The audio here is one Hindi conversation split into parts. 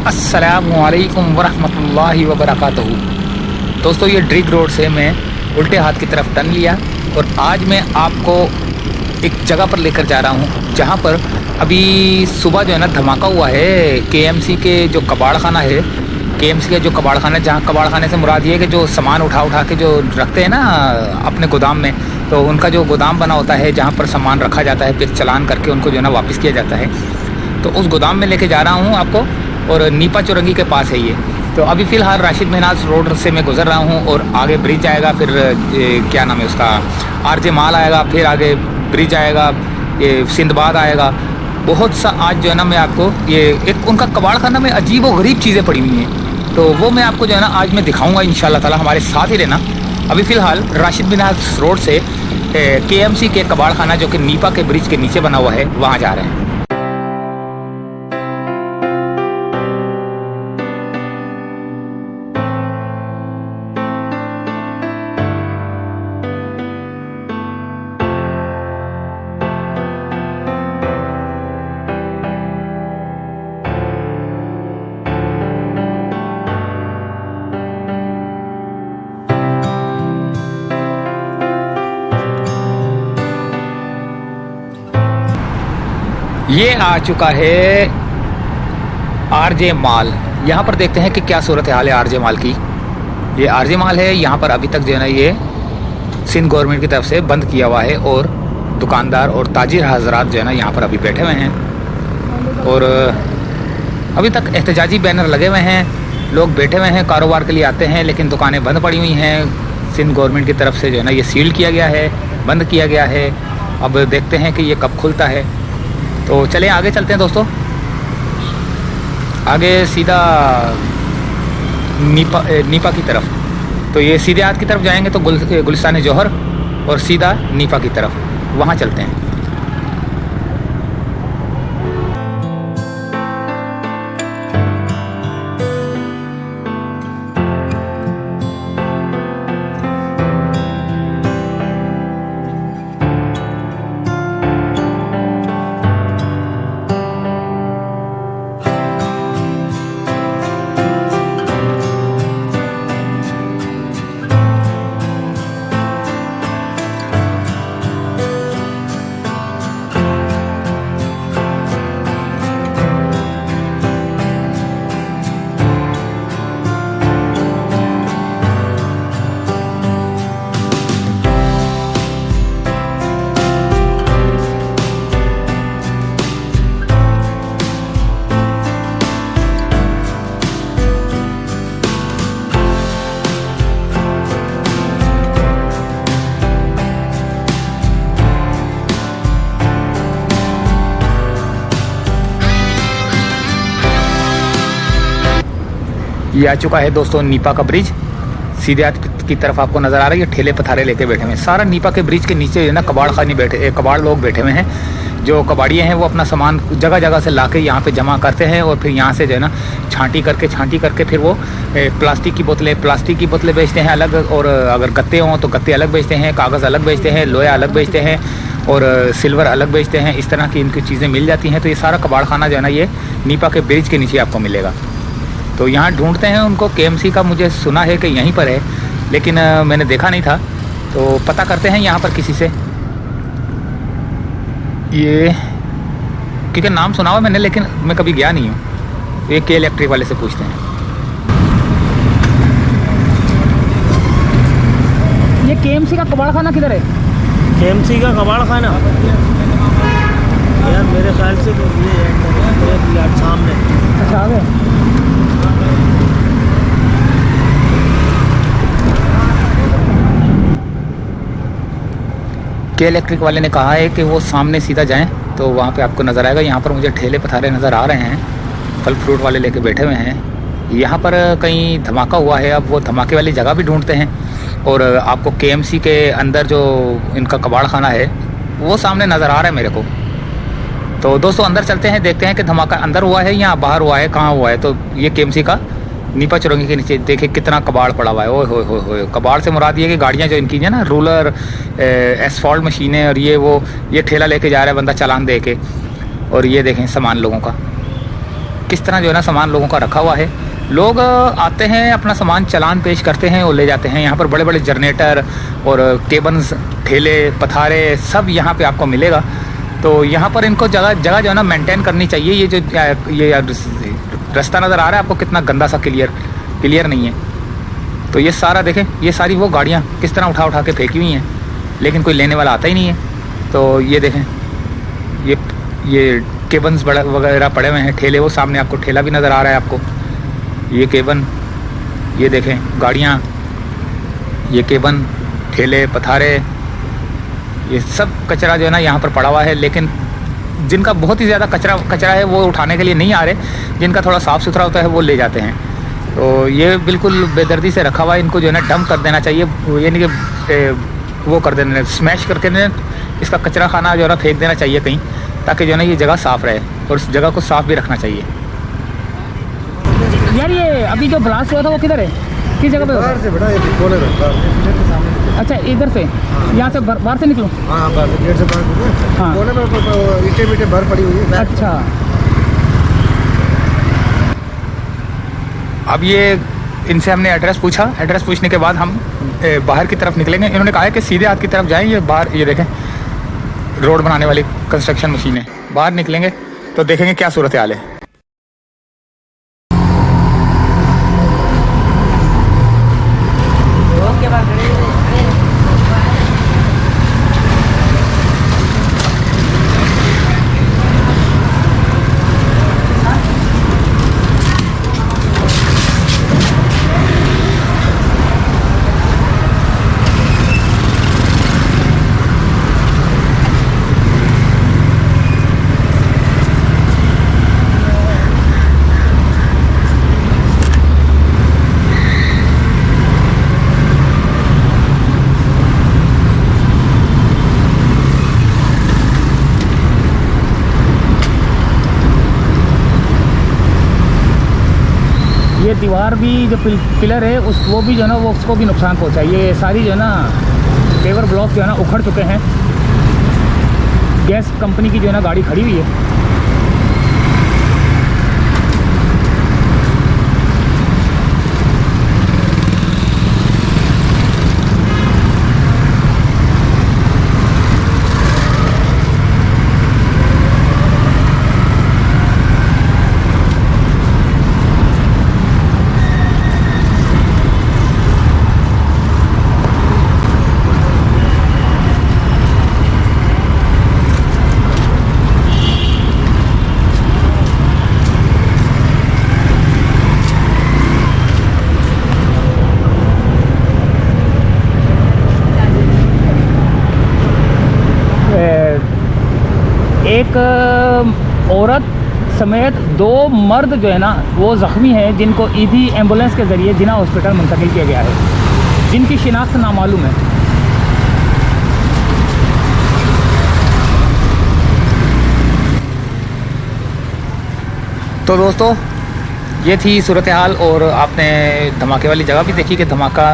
अस्सलामुअलैकुम वरहमतुल्लाहि वबरकातुहू। दोस्तों, ये ड्रिग रोड से मैं उल्टे हाथ की तरफ टर्न लिया और आज मैं आपको एक जगह पर लेकर जा रहा हूँ जहाँ पर अभी सुबह जो है ना धमाका हुआ है। केएमसी के जो कबाड़ खाना है, केएमसी का जो कबाड़ खाना है, जहाँ कबाड़ खाने से मुराद ये है कि जो सामान उठा उठा के जो रखते हैं ना अपने गोदाम में, तो उनका जो गोदाम बना होता है जहाँ पर सामान रखा जाता है, फिर चालान करके उनको जो है ना वापस किया जाता है। तो उस गोदाम में लेके जा रहा हूँ आपको, और नीपा चौरंगी के पास है ये। तो अभी फ़िलहाल राशिद मिनाज रोड से मैं गुज़र रहा हूँ और आगे ब्रिज आएगा, फिर क्या नाम है उसका, आरजे माल आएगा, फिर आगे ब्रिज आएगा, ये सिंदबाद आएगा। बहुत सा आज जो है ना मैं आपको ये एक उनका कबाड़ खाना में अजीब और गरीब चीज़ें पड़ी हुई हैं, तो वो मैं आपको जो है ना आज मैं दिखाऊंगा इंशाल्लाह ताला। हमारे साथ ही रहना। अभी फ़िलहाल राशिद मिनाज रोड से केएमसी के कबाड़ खाना जो कि नीपा के ब्रिज के नीचे बना हुआ है, वहाँ जा रहे हैं। ये आ चुका है आरजे माल। यहाँ पर देखते हैं कि क्या सूरत हाल है आरजे माल की। ये आरजे माल है। यहाँ पर अभी तक जो है ना ये सिंध गवर्नमेंट की तरफ से बंद किया हुआ है, और दुकानदार और ताजिर हजरात जो है ना यहाँ पर अभी बैठे हुए हैं, और अभी तक एहतजाजी बैनर लगे हुए हैं। लोग बैठे हुए हैं, कारोबार के लिए आते हैं, लेकिन दुकानें बंद पड़ी हुई हैं। सिंध गवर्नमेंट की तरफ से जो है ना ये सील किया गया है, बंद किया गया है। अब देखते हैं कि ये कब खुलता है। तो चलें आगे चलते हैं दोस्तों, आगे सीधा नीपा की तरफ। तो ये सीधे हाथ की तरफ जाएंगे तो गुलिस्तान जौहर, और सीधा नीपा की तरफ वहाँ चलते हैं। ये आ चुका है दोस्तों नीपा का ब्रिज। सीधे हाथ की तरफ आपको नज़र आ रहा है, ये ठेले पथारे लेके बैठे हुए हैं। सारा नीपा के ब्रिज के नीचे ना कबाड़ लोग बैठे हुए हैं। जो कबाड़िए हैं वो अपना सामान जगह जगह से लाके यहाँ पे जमा करते हैं, और फिर यहाँ से जो है ना छांटी करके फिर वो प्लास्टिक की बोतलें बेचते हैं अलग, और अगर गत्ते हों तो गत्ते अलग बेचते हैं, कागज़ अलग बेचते हैं, लोया अलग बेचते हैं, और सिल्वर अलग बेचते हैं। इस तरह की इनकी चीज़ें मिल जाती हैं। तो ये सारा कबाड़ खाना जो है ना ये नीपा के ब्रिज के नीचे आपको मिलेगा। तो यहाँ ढूंढते हैं उनको। केएमसी का मुझे सुना है कि यहीं पर है, लेकिन मैंने देखा नहीं था, तो पता करते हैं यहाँ पर किसी से। ये क्योंकि नाम सुना हुआ मैंने, लेकिन मैं कभी गया नहीं हूँ। तो ये के इलेक्ट्रिक वाले से पूछते हैं। ये केएमसी का कबाड़ खाना किधर है? केएमसी का कबाड़ खाना यार मेरे ख्याल से तो ये है सामने। अच्छा, आ गए। के इलेक्ट्रिक वाले ने कहा है कि वो सामने सीधा जाएं तो वहाँ पे आपको नज़र आएगा। यहाँ पर मुझे ठेले पथारे नज़र आ रहे हैं, फल फ्रूट वाले लेके बैठे हुए हैं। यहाँ पर कहीं धमाका हुआ है, अब वो धमाके वाली जगह भी ढूंढते हैं। और आपको केएमसी के अंदर जो इनका कबाड़ खाना है वो सामने नज़र आ रहा है मेरे को। तो दोस्तों अंदर चलते हैं, देखते हैं कि धमाका अंदर हुआ है या बाहर हुआ है, कहाँ हुआ है। तो ये केएमसी का नीपा चौरंगी के नीचे देखे कितना कबाड़ पड़ा हुआ है। ओए होए होए होए। कबाड़ से मुराद ये कि गाड़ियाँ जो इनकी है ना, रूलर, एसफॉल्ट मशीनें, और ये ठेला लेके जा रहा है बंदा चालान दे के, और ये देखें सामान लोगों का किस तरह जो है ना सामान लोगों का रखा हुआ है। लोग आते हैं, अपना सामान चालान पेश करते हैं और ले जाते हैं। यहाँ पर बड़े बड़े जनरेटर और केबन्स, ठेले, पथारे सब यहाँ पे आपको मिलेगा। तो यहाँ पर इनको जगह जगह जो है ना मेंटेन करनी चाहिए। ये जो ये रास्ता नज़र आ रहा है आपको कितना गंदा सा, क्लियर नहीं है। तो ये सारा देखें, ये सारी वो गाड़ियाँ किस तरह उठा उठा के फेंकी हुई हैं, लेकिन कोई लेने वाला आता ही नहीं है। तो ये देखें, ये केबन्स वगैरह पड़े हुए हैं, ठेले, वो सामने आपको ठेला भी नज़र आ रहा है आपको। ये केबन, ये देखें गाड़ियाँ, ये केबन, ठेले, पथारे, ये सब कचरा जो है ना यहाँ पर पड़ा हुआ है। लेकिन जिनका बहुत ही ज़्यादा कचरा है वो उठाने के लिए नहीं आ रहे, जिनका थोड़ा साफ़ सुथरा होता है वो ले जाते हैं। तो ये बिल्कुल बेदर्दी से रखा हुआ है, इनको जो है ना डंप कर देना चाहिए। ये नहीं कि वो कर देना, स्मैश करके इसका कचरा खाना जो है ना फेंक देना चाहिए कहीं, ताकि जो है ना ये जगह साफ़ रहे और उस जगह को साफ़ भी रखना चाहिए। यार ये अभी जो ब्लास्ट हुआ था वो किधर है, किस जगह पे हुआ? से बड़ा अच्छा, इधर से, यहाँ से बाहर से निकलूँ? हाँ, गेट से बाहर। हाँ, कोने में ईंटें बर्फ पड़ी हुई है। अच्छा, अब ये इनसे हमने एड्रेस पूछा। एड्रेस पूछने के बाद हम बाहर की तरफ निकलेंगे। इन्होंने कहा है कि सीधे हाथ की तरफ जाएं। ये बाहर, ये देखें रोड बनाने वाली कंस्ट्रक्शन मशीनें। बाहर निकलेंगे तो देखेंगे क्या सूरत हाल है। ये दीवार भी जो पिलर है वो भी जो है ना वो उसको भी नुकसान पहुंचा। ये सारी जो है ना पेवर ब्लॉक जो है ना उखड़ चुके हैं। गैस कंपनी की जो है ना गाड़ी खड़ी हुई है। एक औरत समेत 2 मर्द जो है ना वो ज़ख्मी हैं, जिनको ईदी एम्बुलेंस के ज़रिए जिना हॉस्पिटल मुंतकिल किया गया है, जिनकी शिनाख्त नामालूम है। तो दोस्तों ये थी सूरत हाल। और आपने धमाके वाली जगह भी देखी कि धमाका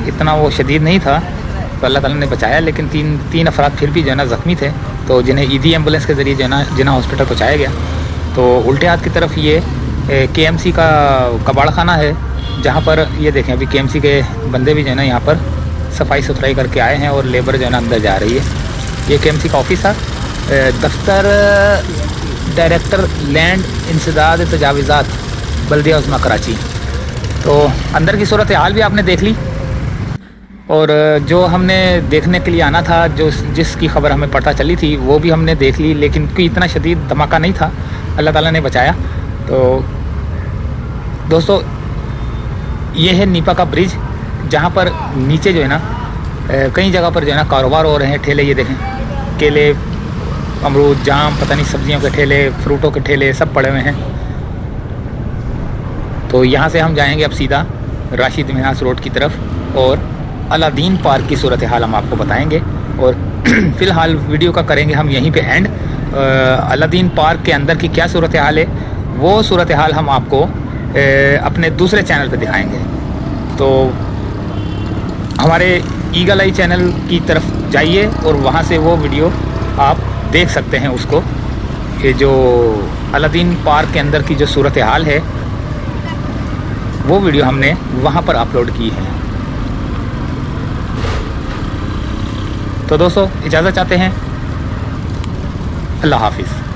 इतना वो शदीद नहीं था, तो अल्लाह ताला ने बचाया। लेकिन तीन अफराद फिर भी जो है ना ज़ख्मी थे, तो जिन्हें ईदी एम्बुलेंस के ज़रिए जो है ना जिना हॉस्पिटल पहुँचाया गया। तो उल्टे हाथ की तरफ ये KMC का कबाड़ खाना है, जहाँ पर ये देखें अभी KMC के बंदे भी जो है ना यहाँ पर सफाई सुथराई करके आए हैं और लेबर जो है ना अंदर जा रही है। ये KMC का ऑफिस है, दफ्तर डायरेक्टर लैंड इंसदाद तजावीज़ात बल्दिया उस्मा कराची। तो अंदर की सूरत हाल भी आपने देख ली, और जो हमने देखने के लिए आना था, जिसकी ख़बर हमें पता चली थी वो भी हमने देख ली। लेकिन कोई इतना शदीद धमाका नहीं था, अल्लाह ताला ने बचाया। तो दोस्तों ये है नीपा का ब्रिज, जहाँ पर नीचे जो है ना कई जगह पर जो है ना कारोबार हो रहे हैं। ठेले ये देखें, केले, अमरूद, जाम, पता नहीं सब्जियों के ठेले, फ्रूटों के ठेले सब पड़े हुए हैं। तो यहाँ से हम जाएंगे अब सीधा राशिद मिन्हास रोड की तरफ, और अलादीन पार्क की सूरत हाल हम आपको बताएंगे। और फ़िलहाल वीडियो का करेंगे हम यहीं पे एंड। अलादीन पार्क के अंदर की क्या सूरत हाल है वो सूरत हाल हम आपको अपने दूसरे चैनल पे दिखाएंगे। तो हमारे ईगल आई चैनल की तरफ जाइए और वहाँ से वो वीडियो आप देख सकते हैं उसको। ये जो अलादीन पार्क के अंदर की जो सूरत हाल है वो वीडियो हमने वहाँ पर अपलोड की है। तो दोस्तों इजाज़त चाहते हैं। अल्लाह हाफिज़।